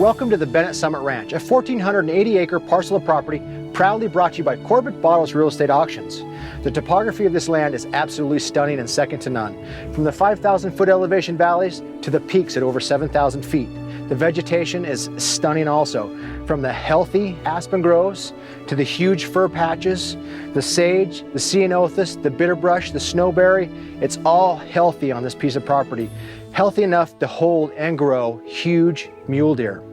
Welcome to the Bennett Summit Ranch, a 1,480-acre parcel of property proudly brought to you by Corbett Real Estate Auctions. The topography of this land is absolutely stunning and second to none. From the 5,000-foot elevation valleys to the peaks at over 7,000 feet. The vegetation is stunning also, from the healthy aspen groves to the huge fir patches, the sage, the ceanothus, the bitterbrush, the snowberry. It's all healthy on this piece of property. Healthy enough to hold and grow huge mule deer.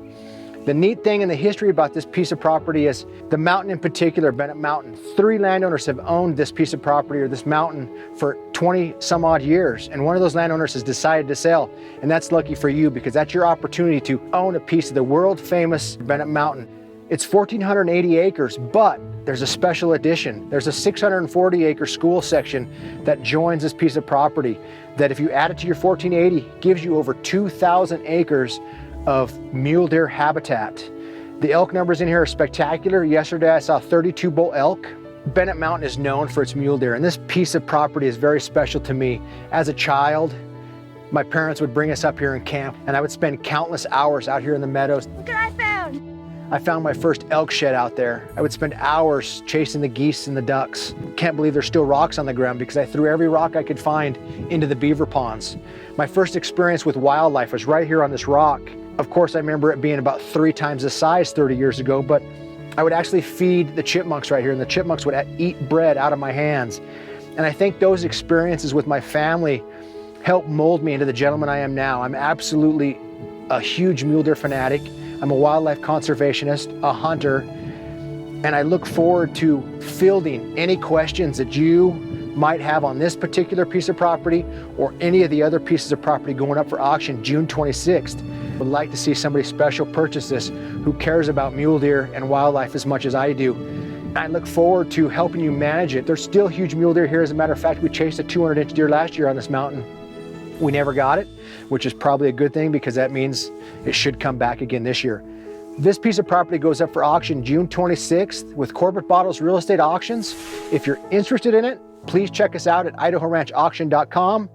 The neat thing in the history about this piece of property is the mountain in particular, Bennett Mountain. 3 landowners have owned this piece of property or this mountain for 20 some odd years. And one of those landowners has decided to sell. And that's lucky for you because that's your opportunity to own a piece of the world famous Bennett Mountain. It's 1,480 acres, but there's a special addition. There's a 640-acre school section that joins this piece of property that if you add it to your 1,480, gives you over 2,000 acres of mule deer habitat. The elk numbers in here are spectacular. Yesterday I saw 32 bull elk. Bennett Mountain is known for its mule deer, and this piece of property is very special to me. As a child, my parents would bring us up here and camp, and I would spend countless hours out here in the meadows. Look what I found! I found my first elk shed out there. I would spend hours chasing the geese and the ducks. Can't believe there's still rocks on the ground because I threw every rock I could find into the beaver ponds. My first experience with wildlife was right here on this rock. Of course, I remember it being about 3 times the size 30 years ago, but I would actually feed the chipmunks right here, and the chipmunks would eat bread out of my hands. And I think those experiences with my family helped mold me into the gentleman I am now. I'm absolutely a huge mule deer fanatic. I'm a wildlife conservationist, a hunter, and I look forward to fielding any questions that you might have on this particular piece of property or any of the other pieces of property going up for auction June 26th. Would like to see somebody special purchase this who cares about mule deer and wildlife as much as I do. I look forward to helping you manage it. There's still huge mule deer here. As a matter of fact, we chased a 200-inch deer last year on this mountain. We never got it, which is probably a good thing because that means it should come back again this year. This piece of property goes up for auction June 26th with Corbett Real Estate Auctions. If you're interested in it, please check us out at idahoranchauction.com.